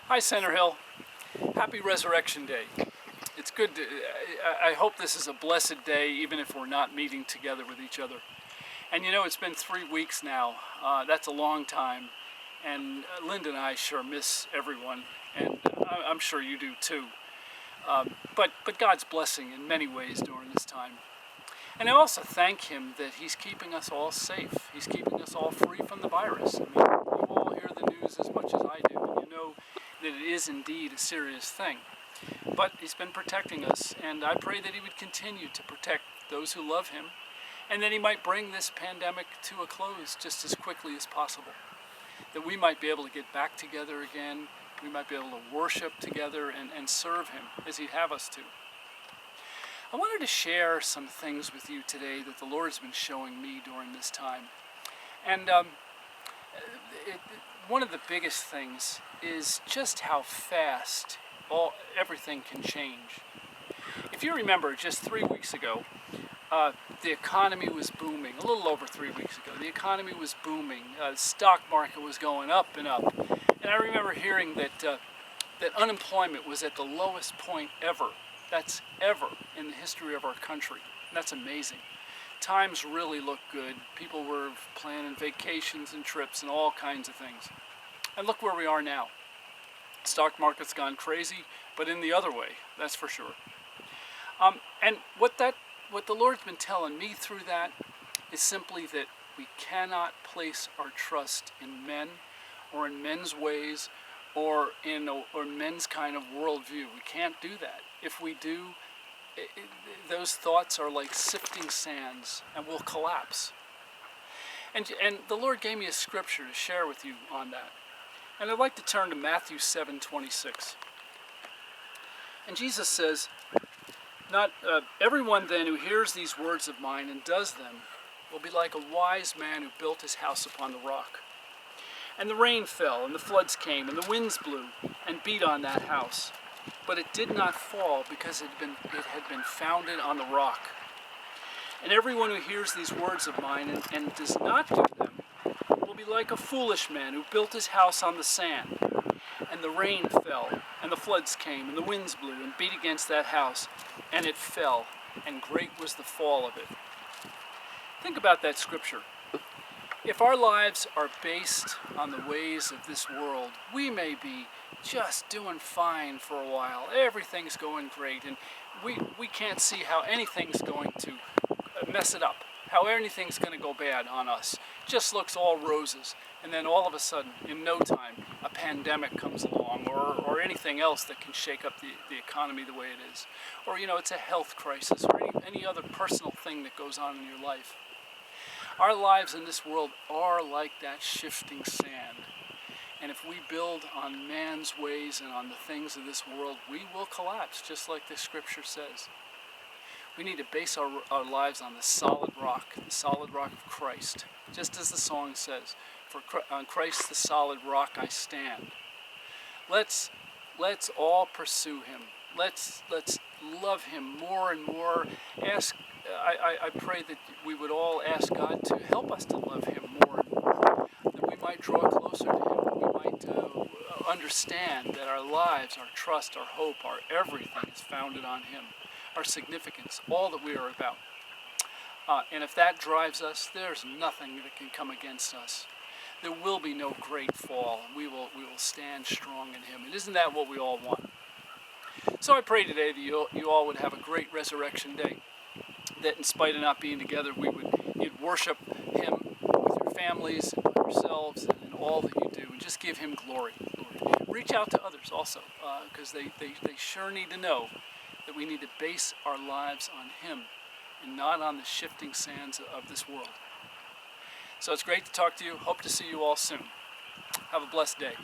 Hi, Center Hill. Happy Resurrection Day. It's good to, I hope this is a blessed day, even if we're not meeting together with each other. And you know, it's been 3 weeks now. That's a long time. And Linda and I sure miss everyone. And I'm sure you do too. But God's blessing in many ways during this time. And I also thank Him that He's keeping us all safe. He's keeping us all free from the virus. I mean, you all hear the news as much as I do, and you know that it is indeed a serious thing. But He's been protecting us, and I pray that He would continue to protect those who love Him, and that He might bring this pandemic to a close just as quickly as possible. That we might be able to get back together again, we might be able to worship together and serve Him as He'd have us to. I wanted to share some things with you today that the Lord's been showing me during this time. And one of the biggest things is just how fast everything can change. If you remember, just 3 weeks ago, the economy was booming. A little over 3 weeks ago, the economy was booming. The stock market was going up and up. And I remember hearing that unemployment was at the lowest point ever. That's ever in the history of our country. And that's amazing. Times really look good. People were planning vacations and trips and all kinds of things. And look where we are now. Stock market's gone crazy, but in the other way, that's for sure. And what the Lord's been telling me through that is simply that we cannot place our trust in men or in men's ways or in men's kind of worldview. We can't do that. If we do, those thoughts are like sifting sands and will collapse. And the Lord gave me a scripture to share with you on that. And I'd like to turn to Matthew 7:26. And Jesus says, "Not everyone then who hears these words of mine and does them will be like a wise man who built his house upon the rock. And the rain fell, and the floods came, and the winds blew, and beat on that house. But it did not fall, because it had been founded on the rock. And everyone who hears these words of mine and does not do them will be like a foolish man who built his house on the sand. And the rain fell, and the floods came, and the winds blew, and beat against that house, and it fell, and great was the fall of it." Think about that scripture. If our lives are based on the ways of this world, we may be just doing fine for a while. Everything's going great, and we can't see how anything's going to mess it up, how anything's going to go bad on us. Just looks all roses, and then all of a sudden, in no time, a pandemic comes along, or anything else that can shake up the economy the way it is. Or, it's a health crisis, or any other personal thing that goes on in your life. Our lives in this world are like that shifting sand. And if we build on man's ways and on the things of this world, we will collapse, just like the scripture says. We need to base our lives on the solid rock of Christ. Just as the song says, on Christ the solid rock I stand. Let's all pursue Him. Let's love Him more and more. I pray that we would all ask God to help us to love Him more and more, that we might draw closer to Him, that we might understand that our lives, our trust, our hope, our everything is founded on Him, our significance, all that we are about. And if that drives us, there's nothing that can come against us. There will be no great fall. We will stand strong in Him. And isn't that what we all want? So I pray today that you all would have a great Resurrection Day. That in spite of not being together, you'd worship Him with your families and by yourselves and in all that you do, and just give Him glory. Reach out to others also, because they sure need to know that we need to base our lives on Him and not on the shifting sands of this world. So it's great to talk to you. Hope to see you all soon. Have a blessed day.